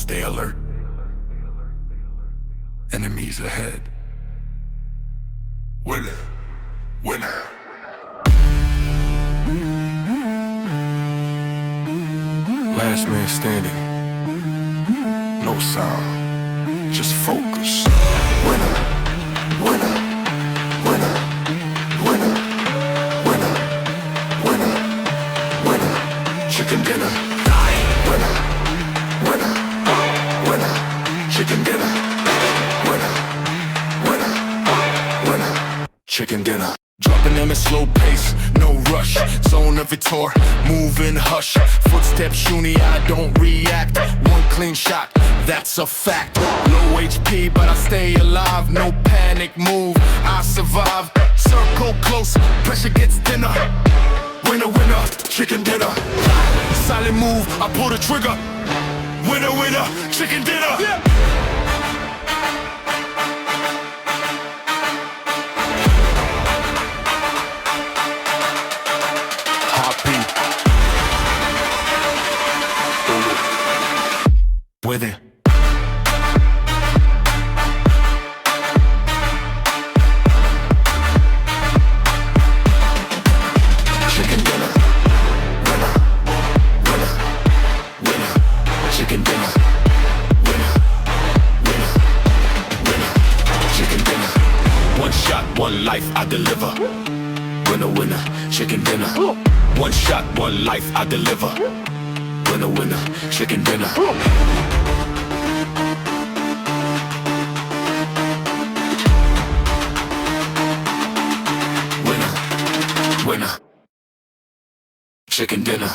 Stay alert. Enemies ahead. Winner, winner. Last man standing. No sound, just focus. Winner, winner, winner, winner, winner, winner, winner. Chicken dinner. Winner, winner, winner. Chicken dinner. Winner, winner, winner. Chicken dinner. Dropping them in slow pace, no rush. Zone of Vitor, moving hush. Footsteps shoony, I don't react. One clean shot, that's a fact. Low HP, but I stay alive. No panic, move, I survive. Circle close, pressure gets thinner. Winner, winner, chicken dinner. Silent move, I pull the trigger. Winner, winner, chicken dinner. Yeah. With it. Chicken dinner. Winner, winner, winner. Chicken dinner. Winner, winner, winner. Chicken dinner. One shot, one life, I deliver. Winner, winner, chicken dinner. One shot, one life, I deliver. Winner, winner, chicken dinner. Winner, winner, chicken dinner.